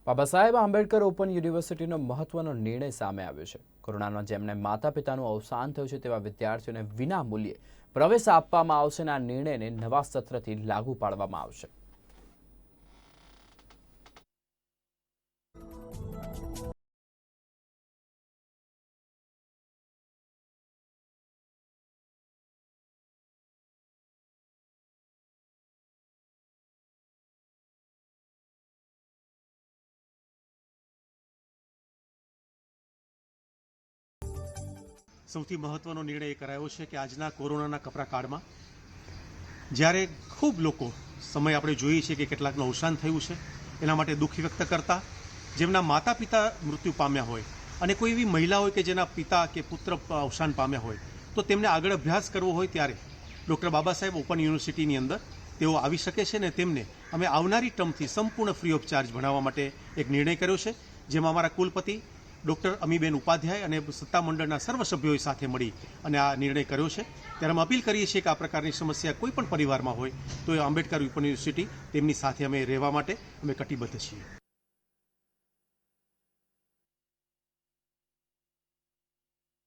Baba Saheb Ambedkar open યુનિવર્સિટીનો મહત્વનો નિર્ણય સામે આવ્યો છે। કોરોનામાં જેમને માતા પિતાનું અવસાન થયું છે તેવા વિદ્યાર્થીઓને વિના મૂલ્યે પ્રવેશ આપવામાં આવશે અને આ નિર્ણયને નવા સત્રથી લાગુ પાડવામાં આવશે। સૌથી મહત્વનો નિર્ણય એ કરાયો છે કે આજના કોરોનાના કપરા કાળમાં જ્યારે ખૂબ લોકો સમય આપણે જોઈએ છીએ કે કેટલાકનું અવસાન થયું છે, એના માટે દુઃખ વ્યક્ત કરતા જેમના માતા પિતા મૃત્યુ પામ્યા હોય અને કોઈ એવી મહિલા હોય કે જેના પિતા કે પુત્ર અવસાન પામ્યા હોય તો તેમને આગળ અભ્યાસ કરવો હોય ત્યારે ડૉક્ટર બાબા સાહેબ ઓપન યુનિવર્સિટીની અંદર તેઓ આવી શકે છે ને તેમને અમે આવનારી ટર્મથી સંપૂર્ણ ફ્રી ઓફ ચાર્જ ભણાવવા માટે એક નિર્ણય કર્યો છે, જેમાં અમારા કુલપતિ ડૉક્ટર અમીબેન ઉપાધ્યાય અને સત્તામંડળના સર્વ સભ્યોએ સાથે મળી અને આ નિર્ણય કર્યો છે। ત્યારે અમે અપીલ કરીએ છીએ કે આ પ્રકારની સમસ્યા કોઈ પણ પરિવારમાં હોય તો એ આંબેડકર ઓપન યુનિવર્સિટી તેમની સાથે અમે રહેવા માટે અમે કટિબદ્ધ છીએ।